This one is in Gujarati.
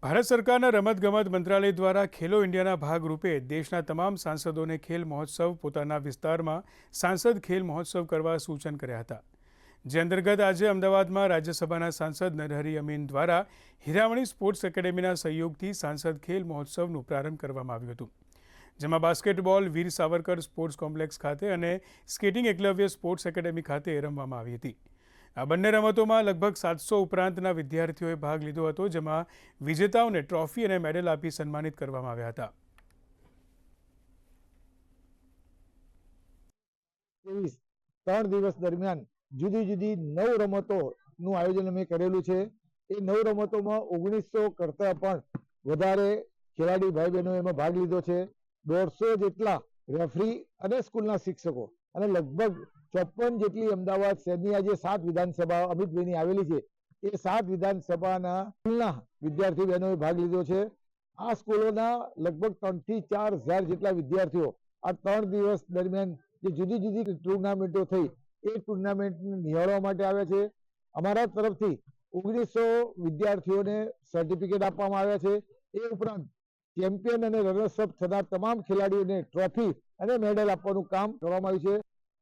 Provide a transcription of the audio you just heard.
ભારત સરકારના રમતગમત મંત્રાલય દ્વારા ખેલો ઇન્ડિયાના ભાગરૂપે દેશના તમામ સાંસદોને ખેલ મહોત્સવ પોતાના વિસ્તારમાં સાંસદ ખેલ મહોત્સવ કરવા સૂચન કર્યા હતા, જે અંતર્ગત આજે અમદાવાદમાં રાજ્યસભાના સાંસદ નરહરી અમીન દ્વારા હીરામણી સ્પોર્ટ્સ એકેડેમીના સહયોગથી સાંસદ ખેલ મહોત્સવનું પ્રારંભ કરવામાં આવ્યું હતું, જેમાં બાસ્કેટબોલ વીર સાવરકર સ્પોર્ટ્સ કોમ્પ્લેક્સ ખાતે અને સ્કેટિંગ એકલવ્ય સ્પોર્ટ્સ એકેડેમી ખાતે રમવામાં આવી હતી। આ બંને રમતોમાં લગભગ 700 ઉપરાંતના વિદ્યાર્થીઓએ ભાગ લીધો હતો, જેમાં વિજેતાઓને ટ્રોફી અને મેડલ આપી સન્માનિત કરવામાં આવ્યા હતા। 3 દિવસ દરમિયાન જુદી જુદી 9 રમતોનું આયોજન અમે કરેલું છે। એ 9 રમતોમાં 1900 કરતાં પણ વધારે ખેલાડી ભાઈ બહેનો એમાં ભાગ લીધો છે। 150 જેટલા રેફરી અને સ્કૂલના શિક્ષકો અને લગભગ 54 જેટલી અમદાવાદ શહેરની આજે 7 વિધાનસભા અમિતભાઈની આવેલી છે, એ 7 વિધાનસભાના સ્કૂલના વિદ્યાર્થી બહેનોએ ભાગ લીધો છે। આ સ્કૂલોના લગભગ 3 થી 4 હજાર જેટલા વિદ્યાર્થીઓ આ 3 દિવસ દરમિયાન જે જુદી જુદી ટુર્નામેન્ટો થઈ એ ટુર્નામેન્ટને નિહાળવા માટે આવ્યા છે। અમારા તરફથી 1900 વિદ્યાર્થીઓને સર્ટિફિકેટ આપવામાં આવ્યા છે। એ ઉપરાંત ચેમ્પિયન અને રનર્સ અપ થનાર તમામ ખેલાડીઓને ટ્રોફી અને મેડલ આપવાનું કામ કરવામાં આવ્યું છે।